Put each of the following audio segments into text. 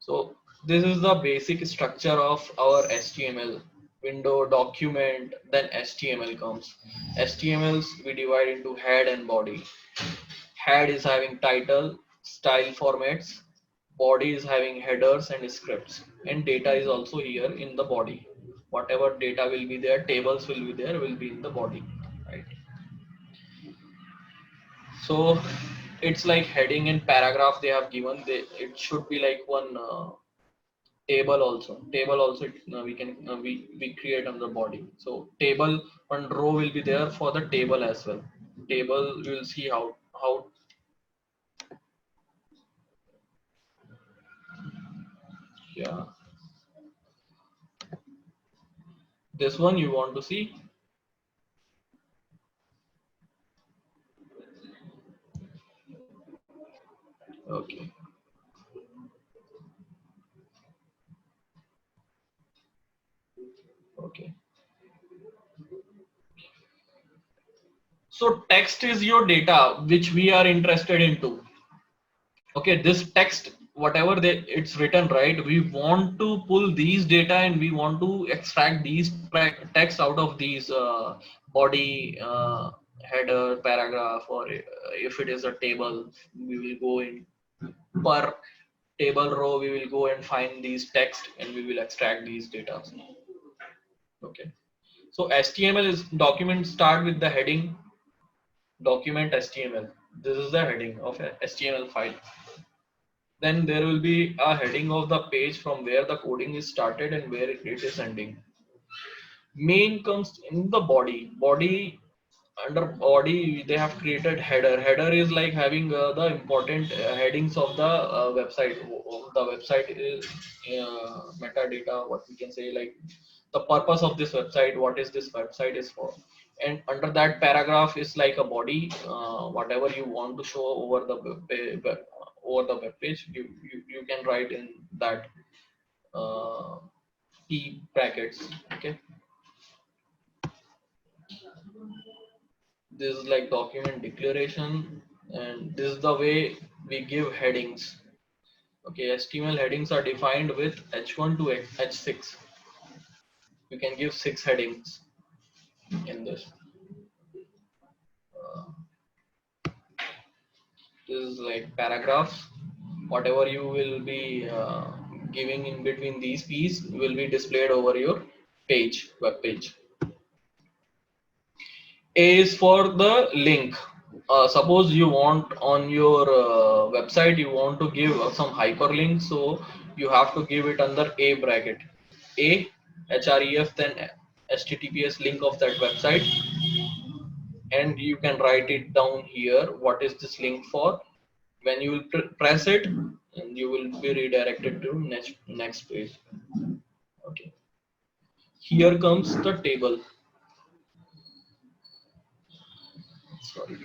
So this is the basic structure of our HTML: window, document, then HTML comes. HTMLs we divide into head and body. Head is having title, style formats. Body is having headers and scripts. And data is also here in the body. Whatever data will be there, tables will be there, will be in the body, right? So it's like heading and paragraph they have given. It should be like one table also we create on the body. So table, one row will be there for the table as well. Table, we will see how. Yeah, this one you want to see. Okay, okay. So text is your data which we are interested into. Okay, this text, whatever it's written, right, we want to pull these data and we want to extract these text out of these body, header, paragraph, or if it is a table, we will go in per table row, we will go and find these text and we will extract these data. Okay, so HTML is document, start with the heading document HTML. This is the heading of a HTML file. Then there will be a heading of the page from where the coding is started and where it is ending. Main comes in the body. Under body they have created header. Header is like having the important headings of the website. The website is metadata, what we can say, like the purpose of this website, what is this website is for. And under that paragraph is like a body, whatever you want to show over the over the web page, you can write in that uh, key brackets. Okay, this is like document declaration, and this is the way we give headings. Okay, HTML headings are defined with h1 to h6. You can give 6 headings in this. uh, this is like paragraphs. Whatever you will be giving in between these pieces will be displayed over your page, web page. A is for the link. Suppose you want on your website, you want to give some hyperlink, so you have to give it under A bracket. A, href, then https link of that website, and you can write it down here. What is this link for? When you will press it, and you will be redirected to next page. Okay. Here comes the table. Sorry.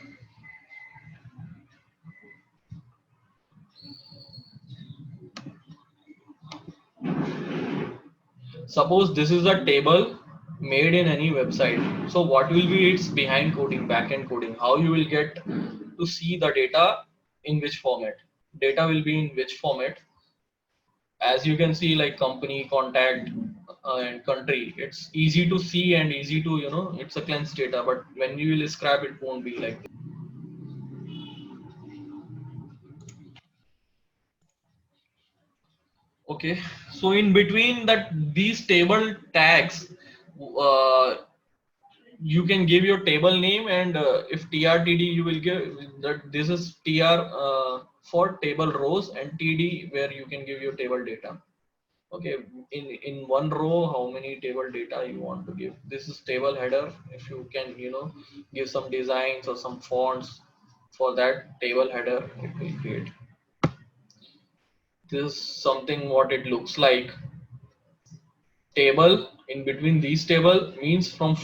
Suppose this is a table made in any website. So what will be its behind coding, backend coding? How you will get to see the data in which format? Data will be in which format? As you can see, like company, contact, and country. It's easy to see and easy to, it's a cleansed data. But when you will scrap, it won't be like this. Okay. So in between that, these table tags, uh, you can give your table name, and if trtd you will give that this is tr for table rows, and td where you can give your table data. Okay, in one row how many table data you want to give. This is table header. If you can give some designs or some fonts for that table header, it will create. This is something what it looks like. Table, in between these table means from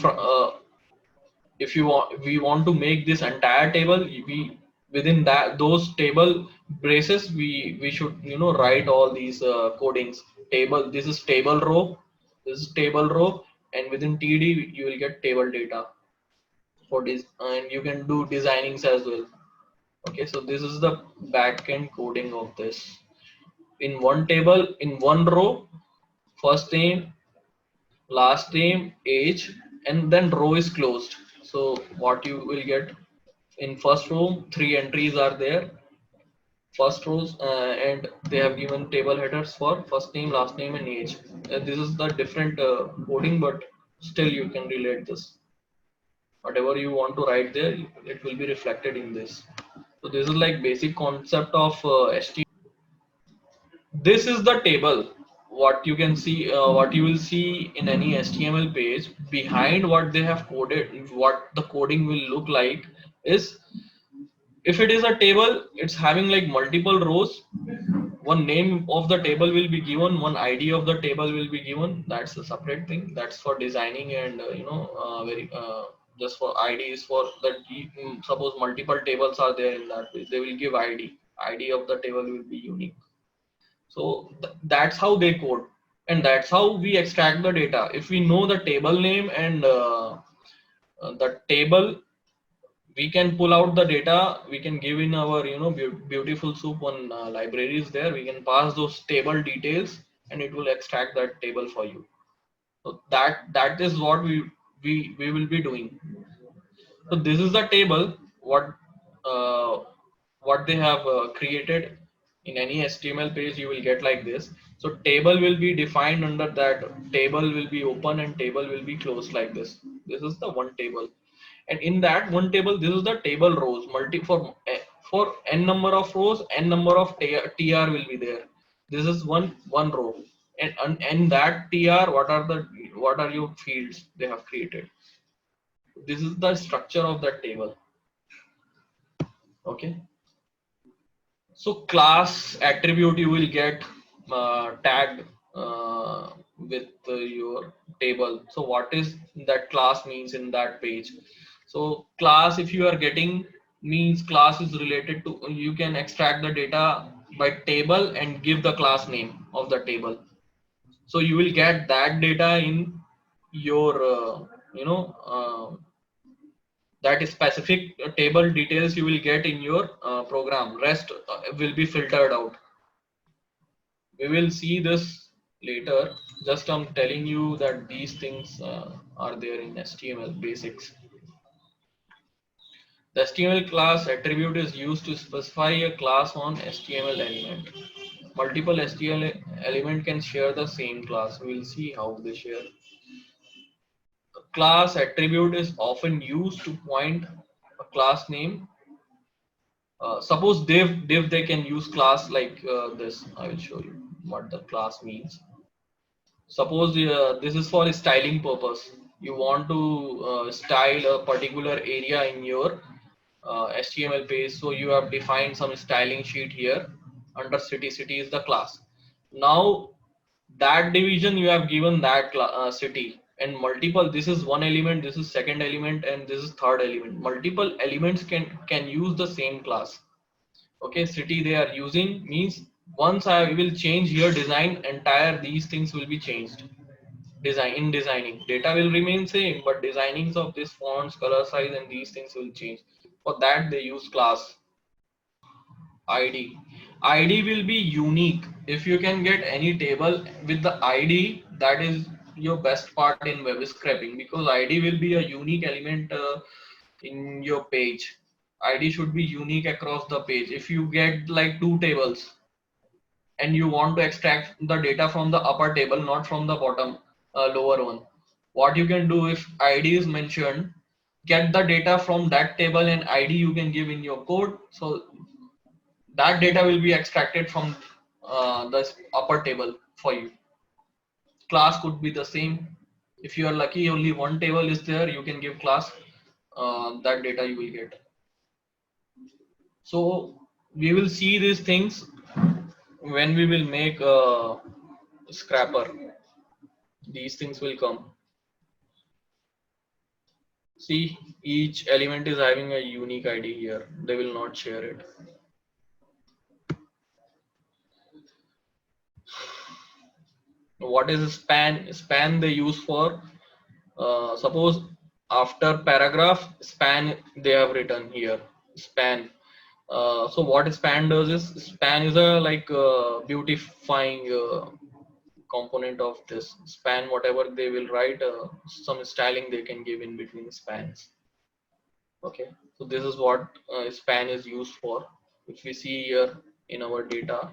if you want, we want to make this entire table, we within that those table braces, we should write all these codings. Table, this is table row, this is table row, and within td you will get table data for this, and you can do designings as well. Okay, so this is the back end coding of this. in one table, in one row, first name, last name, age, and then row is closed. So what you will get in first row, 3 entries are there, first rows, and they have given table headers for first name, last name, and age. This is the different coding, but still you can relate this. Whatever you want to write there, it will be reflected in this. So this is like basic concept of HTML. This is the table. What you can see, what you will see in any HTML page, behind what they have coded, what the coding will look like is, if it is a table, it's having like multiple rows. One name of the table will be given, one ID of the table will be given. That's a separate thing. That's for designing and very just for IDs for the suppose multiple tables are there in that page. They will give ID. ID of the table will be unique. So that's how they code, and that's how we extract the data. If we know the table name and the table, we can pull out the data. We can give in our beautiful soup on libraries there. We can pass those table details, and it will extract that table for you. So that is what we will be doing. So this is the table uh, what they have created. In any HTML page you will get like this. So table will be defined under that. Table will be open and table will be closed like this. This is the one table, and in that one table, this is the table rows. For n number of rows, n number of tr will be there. This is one row, and that tr, what are your fields they have created. This is the structure of that table. Okay. So class attribute you will get tagged with your table. So what is that class means in that page? So class, if you are getting, means class is related to, you can extract the data by table and give the class name of the table. So you will get that data in your that specific table details you will get in your program. Rest will be filtered out. We will see this later. Just I'm telling you that these things are there in HTML basics. The HTML class attribute is used to specify a class on HTML element. Multiple HTML element can share the same class. We will see how they share. A class attribute is often used to point a class name. Suppose div they can use class like this. I will show you what the class means. Suppose this is for styling purpose. You want to style a particular area in your HTML page, so you have defined some styling sheet here. Under city, city is the class. Now that division you have given that city, and multiple, this is one element, this is second element, and this is third element. Multiple elements can use the same class. Okay, city they are using means, once I will change here design, entire these things will be changed. Designing data will remain same, but designings of this fonts, color, size, and these things will change. For that they use class. ID will be unique. If you can get any table with the ID, that is your best part in web scraping, because ID will be a unique element in your page. ID should be unique across the page. If you get like two tables and you want to extract the data from the upper table, not from the bottom lower one, what you can do, if ID is mentioned, get the data from that table and ID you can give in your code. So that data will be extracted from the upper table for you. Class could be the same. If you are lucky only one table is there, you can give class, that data you will get. So we will see these things when we will make a scrapper. These things will come. See, each element is having a unique ID here. They will not share it. What is a span? Span they use for, suppose after paragraph, span they have written here, span. So what span does is, span is a like beautifying component of this span. Whatever they will write, some styling they can give in between spans. Okay, so this is what span is used for, which we see here in our data.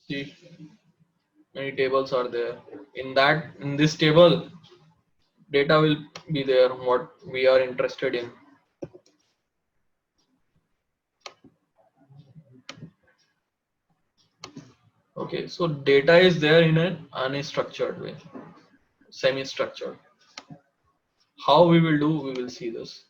See, many tables are there. In this table, data will be there what we are interested in. Okay, so data is there in an unstructured way, semi-structured. How we will do, we will see this.